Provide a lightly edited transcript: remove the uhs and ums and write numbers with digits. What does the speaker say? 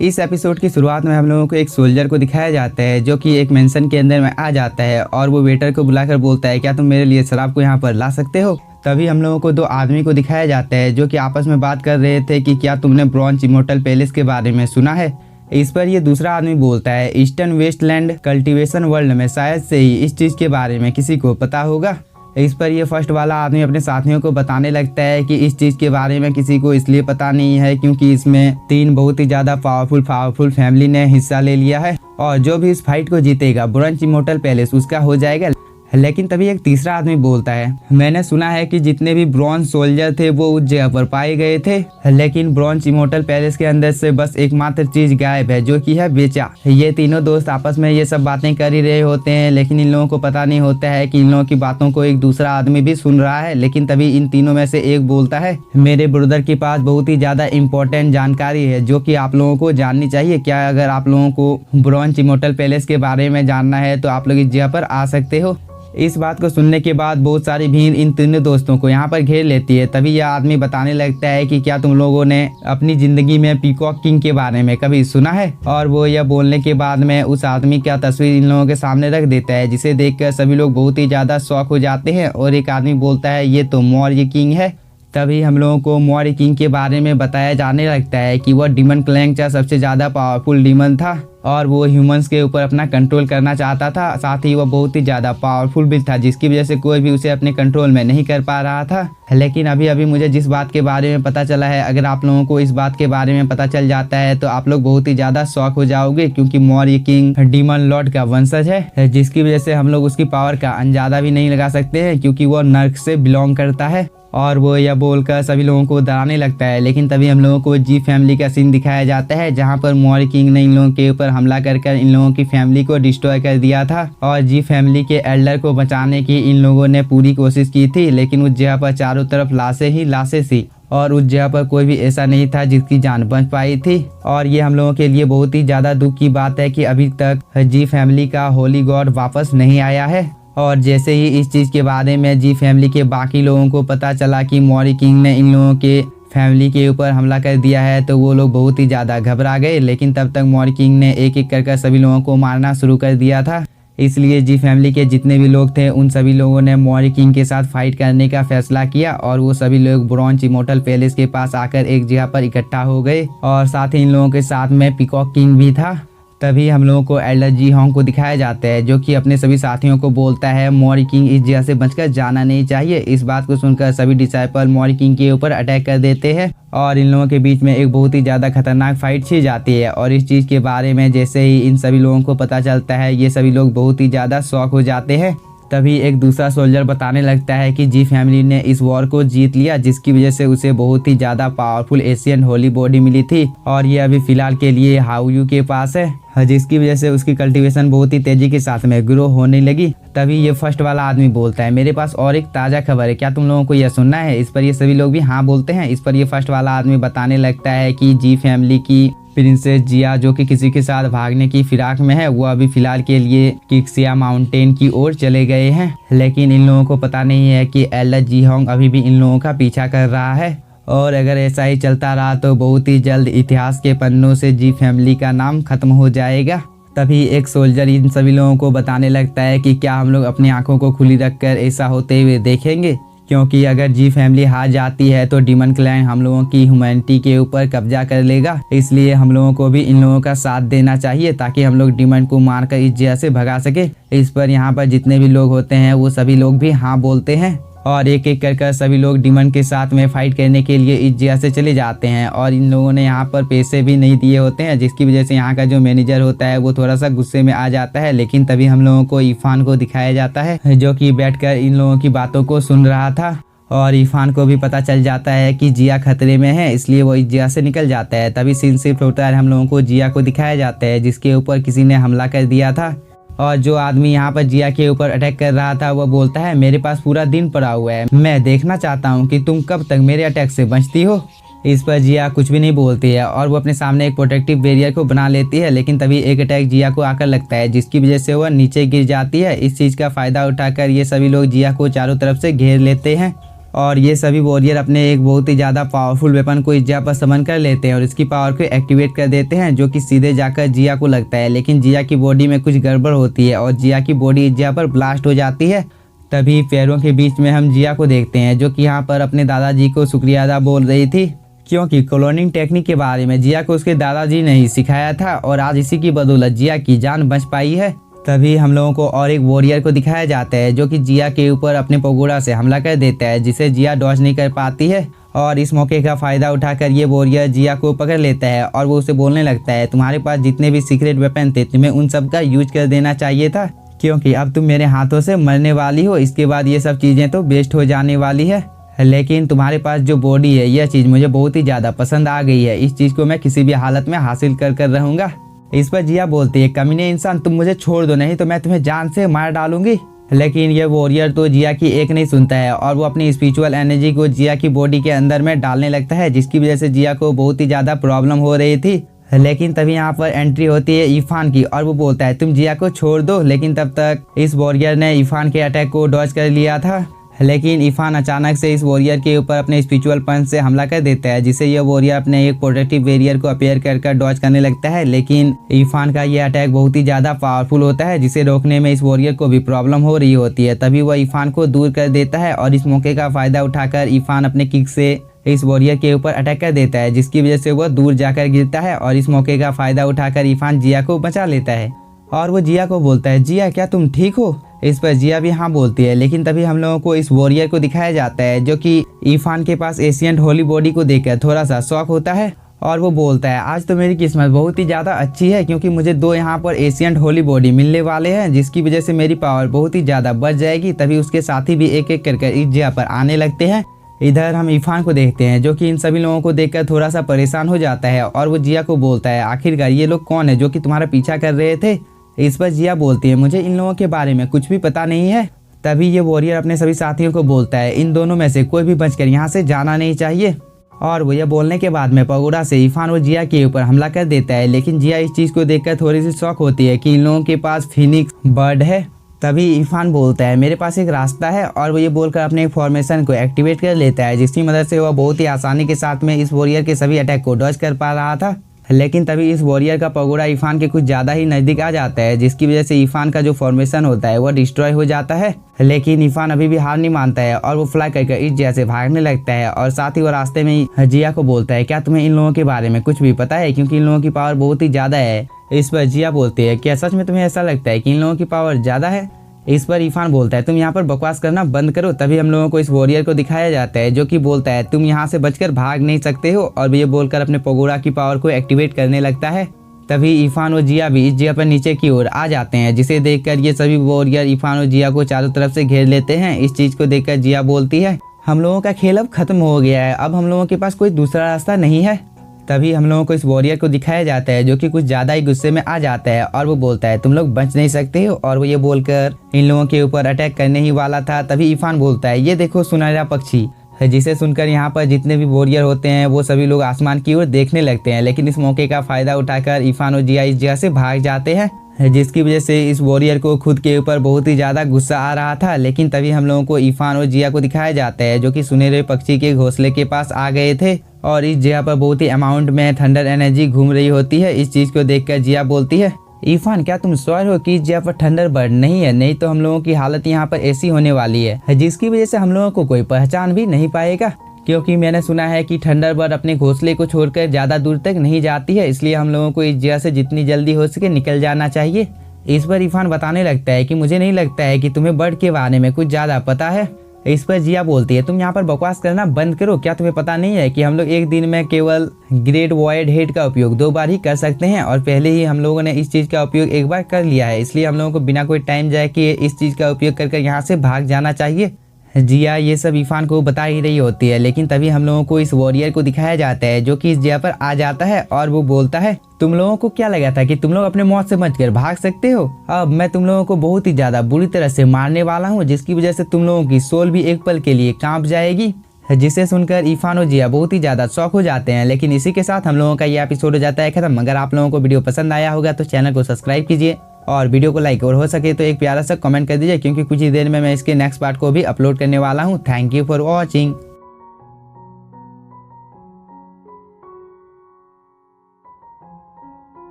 इस एपिसोड की शुरुआत में हम लोगों को एक सोल्जर को दिखाया जाता है जो कि एक मेंशन के अंदर में आ जाता है और वो वेटर को बुलाकर बोलता है, क्या तुम मेरे लिए शराब को यहाँ पर ला सकते हो। तभी हम लोगों को दो आदमी को दिखाया जाता है जो कि आपस में बात कर रहे थे कि क्या तुमने ब्रॉन्ज इमोर्टल पैलेस के बारे में सुना है। इस पर ये दूसरा आदमी बोलता है, ईस्टर्न वेस्टलैंड कल्टीवेशन वर्ल्ड में शायद से ही इस चीज़ के बारे में किसी को पता होगा। इस पर ये फर्स्ट वाला आदमी अपने साथियों को बताने लगता है कि इस चीज़ के बारे में किसी को इसलिए पता नहीं है क्योंकि इसमें 3 बहुत ही ज़्यादा पावरफुल फैमिली ने हिस्सा ले लिया है और जो भी इस फाइट को जीतेगा ब्रॉन्ज इमोर्टल पैलेस उसका हो जाएगा। लेकिन तभी एक तीसरा आदमी बोलता है, मैंने सुना है कि जितने भी ब्रॉन्ज सोल्जर थे वो उस जगह पर पाए गए थे, लेकिन ब्रॉन्ज इमोर्टल पैलेस के अंदर से बस एकमात्र चीज गायब है जो कि है बेचा। ये तीनों दोस्त आपस में ये सब बातें कर ही रहे होते हैं, लेकिन इन लोगों को पता नहीं होता है कि इन लोगों की बातों को एक दूसरा आदमी भी सुन रहा है। लेकिन तभी इन तीनों में से एक बोलता है, मेरे ब्रदर के पास बहुत ही ज्यादा इंपॉर्टेंट जानकारी है जो कि आप लोगों को जाननी चाहिए। क्या अगर आप लोगों को ब्रॉन्ज इमोर्टल पैलेस के बारे में जानना है तो आप लोग इस जगह पर आ सकते हो। इस बात को सुनने के बाद बहुत सारी भीड़ इन तीनों दोस्तों को यहाँ पर घेर लेती है। तभी यह आदमी बताने लगता है कि क्या तुम लोगों ने अपनी जिंदगी में पीकॉक किंग के बारे में कभी सुना है। और वो यह बोलने के बाद में उस आदमी का तस्वीर इन लोगों के सामने रख देता है, जिसे देखकर सभी लोग बहुत ही ज्यादा शॉक हो जाते हैं। और एक आदमी बोलता है, ये तो मौर्य किंग है। तभी हम लोगों को मौर्य किंग के बारे में बताया जाने लगता है कि वह डीमन क्लैंग का सबसे ज़्यादा पावरफुल डीमन था और वो ह्यूमंस के ऊपर अपना कंट्रोल करना चाहता था। साथ ही वह बहुत ही ज़्यादा पावरफुल भी था जिसकी वजह से कोई भी उसे अपने कंट्रोल में नहीं कर पा रहा था। लेकिन अभी मुझे जिस बात के बारे में पता चला है, अगर आप लोगों को इस बात के बारे में पता चल जाता है तो आप लोग बहुत ही ज़्यादा शॉक हो जाओगे, क्योंकि मौर्य किंग डीमन लॉर्ड का वंशज है, जिसकी वजह से हम लोग उसकी पावर का अंदाजा भी नहीं लगा सकते हैं क्योंकि वो नर्क से बिलोंग करता है। और वो यह बोलकर सभी लोगों को डराने लगता है। लेकिन तभी हम लोगों को जी फैमिली का सीन दिखाया जाता है जहां पर मौर्य किंग ने इन लोगों के ऊपर हमला कर इन लोगों की फैमिली को डिस्ट्रॉय कर दिया था और जी फैमिली के एल्डर को बचाने की इन लोगों ने पूरी कोशिश की थी। लेकिन उस जगह पर चारों तरफ लाशें थी और उस जगह पर कोई भी ऐसा नहीं था जिसकी जान बच पाई थी। और ये हम लोगों के लिए बहुत ही ज़्यादा दुख की बात है कि अभी तक जी फैमिली का होली गॉड वापस नहीं आया है। और जैसे ही इस चीज़ के बारे में जी फैमिली के बाकी लोगों को पता चला कि मौर्य किंग ने इन लोगों के फैमिली के ऊपर हमला कर दिया है तो वो लोग बहुत ही ज़्यादा घबरा गए। लेकिन तब तक मौर्य किंग ने एक एक कर सभी लोगों को मारना शुरू कर दिया था। इसलिए जी फैमिली के जितने भी लोग थे उन सभी लोगों ने मौर्य किंग के साथ फाइट करने का फैसला किया और वो सभी लोग ब्रॉन्ज इमोर्टल पैलेस के पास आकर एक जगह पर इकट्ठा हो गए। और साथ ही इन लोगों के साथ में पीकॉक किंग भी था। तभी हम लोगों को एल्डर जी होंग को दिखाया जाता है जो कि अपने सभी साथियों को बोलता है, मौर्य किंग इस जगह से बचकर जाना नहीं चाहिए। इस बात को सुनकर सभी डिसाइपल मौर्य किंग के ऊपर अटैक कर देते हैं और इन लोगों के बीच में एक बहुत ही ज़्यादा खतरनाक फाइट छिड़ जाती है। और इस चीज़ के बारे में जैसे ही इन सभी लोगों को पता चलता है, ये सभी लोग बहुत ही ज़्यादा शॉक हो जाते हैं। तभी एक दूसरा सोल्जर बताने लगता है कि जी फैमिली ने इस वॉर को जीत लिया, जिसकी वजह से उसे बहुत ही ज़्यादा पावरफुल एशियन होली बॉडी मिली थी और ये अभी फिलहाल के लिए हाउयू के पास है, जिसकी वजह से उसकी कल्टीवेशन बहुत ही तेजी के साथ में ग्रो होने लगी। तभी ये फर्स्ट वाला आदमी बोलता है, मेरे पास और एक ताज़ा खबर है, क्या तुम लोगों को यह सुनना है। इस पर ये सभी लोग भी हाँ बोलते हैं। इस पर ये फर्स्ट वाला आदमी बताने लगता है कि जी फैमिली की प्रिंसेस जिया जो कि किसी के साथ भागने की फिराक में है, वो अभी फिलहाल के लिए किक्सिया माउंटेन की ओर चले गए हैं। लेकिन इन लोगों को पता नहीं है कि एल्डर जी होंग अभी भी इन लोगों का पीछा कर रहा है और अगर ऐसा ही चलता रहा तो बहुत ही जल्द इतिहास के पन्नों से जी फैमिली का नाम खत्म हो जाएगा। तभी एक सोल्जर इन सभी लोगों को बताने लगता है कि क्या हम लोग अपनी आंखों को खुली रखकर ऐसा होते हुए देखेंगे, क्योंकि अगर जी फैमिली हार जाती है तो डीमन क्लैन हम लोगों की ह्यूमैनिटी के ऊपर कब्जा कर लेगा। इसलिए हम लोगों को भी इन लोगों का साथ देना चाहिए ताकि हम लोग डीमन को मारकर इस जगह से भगा सके। इस पर यहाँ पर जितने भी लोग होते हैं वो सभी लोग भी हाँ बोलते हैं और एक एक कर सभी लोग डीमन के साथ में फाइट करने के लिए इस जगह से चले जाते हैं। और इन लोगों ने यहाँ पर पैसे भी नहीं दिए होते हैं, जिसकी वजह से यहाँ का जो मैनेजर होता है वो थोड़ा सा गुस्से में आ जाता है। लेकिन तभी हम लोगों को इरफान को दिखाया जाता है जो कि बैठकर इन लोगों की बातों को सुन रहा था और इरफान को भी पता चल जाता है कि जिया खतरे में है, इसलिए वो इस जगह से निकल जाता है। तभी सीन शिफ्ट होता है, हम लोगों को जिया को दिखाया जाता है जिसके ऊपर किसी ने हमला कर दिया था। और जो आदमी यहाँ पर जिया के ऊपर अटैक कर रहा था वो बोलता है, मेरे पास पूरा दिन पड़ा हुआ है, मैं देखना चाहता हूँ कि तुम कब तक मेरे अटैक से बचती हो। इस पर जिया कुछ भी नहीं बोलती है और वो अपने सामने एक प्रोटेक्टिव बैरियर को बना लेती है। लेकिन तभी एक अटैक जिया को आकर लगता है जिसकी वजह से वह नीचे गिर जाती है। इस चीज़ का फ़ायदा उठाकर ये सभी लोग जिया को चारों तरफ से घेर लेते हैं और ये सभी वॉरियर अपने एक बहुत ही ज़्यादा पावरफुल वेपन को इस जगह पर समन कर लेते हैं और इसकी पावर को एक्टिवेट कर देते हैं, जो कि सीधे जाकर जिया को लगता है। लेकिन जिया की बॉडी में कुछ गड़बड़ होती है और जिया की बॉडी इस जगह पर ब्लास्ट हो जाती है। तभी पैरों के बीच में हम जिया को देखते हैं, जो कि यहाँ पर अपने दादाजी को शुक्रिया अदा बोल रही थी, क्योंकि क्लोनिंग टेक्निक के बारे में जिया को उसके दादाजी ने ही सिखाया था और आज इसी की बदौलत जिया की जान बच पाई है। तभी हम लोगों को और एक वॉरियर को दिखाया जाता है, जो कि जिया के ऊपर अपने पगोड़ा से हमला कर देता है, जिसे जिया डॉज नहीं कर पाती है। और इस मौके का फायदा उठाकर ये वॉरियर जिया को पकड़ लेता है और वो उसे बोलने लगता है, तुम्हारे पास जितने भी सीक्रेट वेपन थे तुम्हें उन सब का यूज कर देना चाहिए था, क्योंकि अब तुम मेरे हाथों से मरने वाली हो। इसके बाद ये सब चीज़ें तो वेस्ट हो जाने वाली है। लेकिन तुम्हारे पास जो बॉडी है यह चीज़ मुझे बहुत ही ज़्यादा पसंद आ गई है। इस चीज़ को मैं किसी भी हालत में हासिल कर रहूँगा। इस पर जिया बोलती है, कमीने इंसान तुम मुझे छोड़ दो, नहीं तो मैं तुम्हें जान से मार डालूंगी। लेकिन ये वॉरियर तो जिया की एक नहीं सुनता है और वो अपनी स्पिरिचुअल एनर्जी को जिया की बॉडी के अंदर में डालने लगता है, जिसकी वजह से जिया को बहुत ही ज़्यादा प्रॉब्लम हो रही थी। लेकिन तभी यहाँ पर एंट्री होती है इरफान की और वो बोलता है, तुम जिया को छोड़ दो। लेकिन तब तक इस वॉरियर ने इरफान के अटैक को डॉज कर लिया था। लेकिन इरफान अचानक से इस वॉरियर के ऊपर अपने स्पिरिचुअल पंच से हमला कर देता है, जिससे यह वॉरियर अपने एक प्रोटेक्टिव बैरियर को अपेयर कर डॉज करने लगता है। लेकिन इरफान का यह अटैक बहुत ही ज़्यादा पावरफुल होता है, जिसे रोकने में इस वॉरियर को भी प्रॉब्लम हो रही होती है। तभी वह इरफान को दूर कर देता है और इस मौके का फ़ायदा उठाकर इरफान अपने किक से इस वॉरियर के ऊपर अटैक कर देता है, जिसकी वजह से वह दूर जाकर गिरता है। और इस मौके का फ़ायदा उठाकर इरफान जिया को बचा लेता है और वो जिया को बोलता है, जिया क्या तुम ठीक हो? इस पर जिया भी हाँ बोलती है। लेकिन तभी हम लोगों को इस वॉरियर को दिखाया जाता है, जो कि इरफान के पास एशियंट होली बॉडी को देखकर थोड़ा सा शॉक होता है और वो बोलता है, आज तो मेरी किस्मत बहुत ही ज़्यादा अच्छी है, क्योंकि मुझे 2 यहाँ पर एशियंट होली बॉडी मिलने वाले हैं, जिसकी वजह से मेरी पावर बहुत ही ज़्यादा बढ़ जाएगी। तभी उसके साथी भी एक एक करके इस जगह पर आने लगते हैं। इधर हम इरफान को देखते हैं, जो कि इन सभी लोगों को देखकर थोड़ा सा परेशान हो जाता है और वो जिया को बोलता है, आखिरकार ये लोग कौन है जो कि तुम्हारा पीछा कर रहे थे? इस पर जिया बोलती है, मुझे इन लोगों के बारे में कुछ भी पता नहीं है। तभी ये वॉरियर अपने सभी साथियों को बोलता है, इन दोनों में से कोई भी बचकर यहाँ से जाना नहीं चाहिए। और वो ये बोलने के बाद में पगोड़ा से इरफान और जिया के ऊपर हमला कर देता है। लेकिन जिया इस चीज़ को देखकर थोड़ी सी शॉक होती है कि इन लोगों के पास फिनिक्स बर्ड है। तभी इरफान बोलता है, मेरे पास एक रास्ता है, और वो ये बोलकर अपने फॉर्मेशन को एक्टिवेट कर लेता है, जिसकी मदद से वह बहुत ही आसानी के साथ में इस वॉरियर के सभी अटैक को डॉज कर पा रहा था। लेकिन तभी इस वॉरियर का पगोड़ा इरफान के कुछ ज़्यादा ही नज़दीक आ जाता है, जिसकी वजह से इरफान का जो फॉर्मेशन होता है वह डिस्ट्रॉय हो जाता है। लेकिन इरफान अभी भी हार नहीं मानता है और वो फ्लाई करके इस जगह से भागने लगता है। और साथ ही वो रास्ते में ही जिया को बोलता है, क्या तुम्हें इन लोगों के बारे में कुछ भी पता है? क्योंकि इन लोगों की पावर बहुत ही ज़्यादा है। इस पर जिया बोलती है, क्या सच में तुम्हें ऐसा लगता है कि इन लोगों की पावर ज़्यादा है? इस पर इरफान बोलता है, तुम यहाँ पर बकवास करना बंद करो। तभी हम लोगों को इस वॉरियर को दिखाया जाता है, जो कि बोलता है, तुम यहाँ से बचकर भाग नहीं सकते हो। और ये बोलकर अपने पगोड़ा की पावर को एक्टिवेट करने लगता है। तभी इरफान और जिया भी इस जगह पर नीचे की ओर आ जाते हैं, जिसे देखकर ये सभी वॉरियर इरफान और जिया को चारों तरफ से घेर लेते हैं। इस चीज़ को देखकर जिया बोलती है, हम लोगों का खेल अब खत्म हो गया है, अब हम लोगों के पास कोई दूसरा रास्ता नहीं है। तभी हम लोगों को इस वॉरियर को दिखाया जाता है, जो कि कुछ ज़्यादा ही गुस्से में आ जाता है और वो बोलता है, तुम लोग बच नहीं सकते हो। और वो ये बोलकर इन लोगों के ऊपर अटैक करने ही वाला था। तभी इरफान बोलता है, ये देखो सुनहरा पक्षी, जिसे सुनकर यहाँ पर जितने भी वॉरियर होते हैं वो सभी लोग आसमान की ओर देखने लगते हैं। लेकिन इस मौके का फ़ायदा उठाकर इरफान और जिया इस जगह से भाग जाते हैं, जिसकी वजह से इस वॉरियर को खुद के ऊपर बहुत ही ज़्यादा गुस्सा आ रहा था। लेकिन तभी हम लोगों को इरफान और जिया को दिखाया जाता है, जो कि सुनहरे पक्षी के घोंसले के पास आ गए थे और इस जगह पर बहुत ही अमाउंट में थंडर एनर्जी घूम रही होती है। इस चीज़ को देखकर जिया बोलती है, इरफान क्या तुम श्योर हो कि इस जगह पर थंडर बर्ड नहीं है? नहीं तो हम लोगों की हालत यहाँ पर ऐसी होने वाली है, जिसकी वजह से हम लोगों को कोई पहचान भी नहीं पाएगा। क्योंकि मैंने सुना है कि थंडर बर्ड अपने घोंसले को छोड़कर ज़्यादा दूर तक नहीं जाती है, इसलिए हम लोगों को इस जगह से जितनी जल्दी हो सके निकल जाना चाहिए। इस पर इरफान बताने लगता है कि मुझे नहीं लगता है कि तुम्हें बर्ड के बारे में कुछ ज़्यादा पता है। इस पर जिया बोलती है, तुम यहाँ पर बकवास करना बंद करो, क्या तुम्हें पता नहीं है कि हम लोग एक दिन में केवल ग्रेट वॉइड हेड का उपयोग 2 बार ही कर सकते हैं, और पहले ही हम लोगों ने इस चीज़ का उपयोग 1 बार कर लिया है, इसलिए हम लोगों को बिना कोई टाइम जाए कि इस चीज़ का उपयोग करके यहाँ से भाग जाना चाहिए। जिया ये सब इरफान को बता ही रही होती है। लेकिन तभी हम लोगों को इस वॉरियर को दिखाया जाता है, जो कि इस जगह पर आ जाता है और वो बोलता है, तुम लोगों को क्या लगा था कि तुम लोग अपने मौत से बचकर भाग सकते हो? अब मैं तुम लोगों को बहुत ही ज्यादा बुरी तरह से मारने वाला हूँ, जिसकी वजह से तुम लोगों की सोल भी एक पल के लिए कांप जाएगी। जिसे सुनकर इरफान और जिया बहुत ही ज्यादा शॉक हो जाते हैं। लेकिन इसी के साथ हम लोगों का ये एपिसोड हो जाता है खत्म। अगर आप लोगों को वीडियो पसंद आया होगा तो चैनल को सब्सक्राइब कीजिए और वीडियो को लाइक और हो सके तो एक प्यारा सा कमेंट कर दीजिए, क्योंकि कुछ ही देर में मैं इसके नेक्स्ट पार्ट को भी अपलोड करने वाला हूँ। Thank you for watching.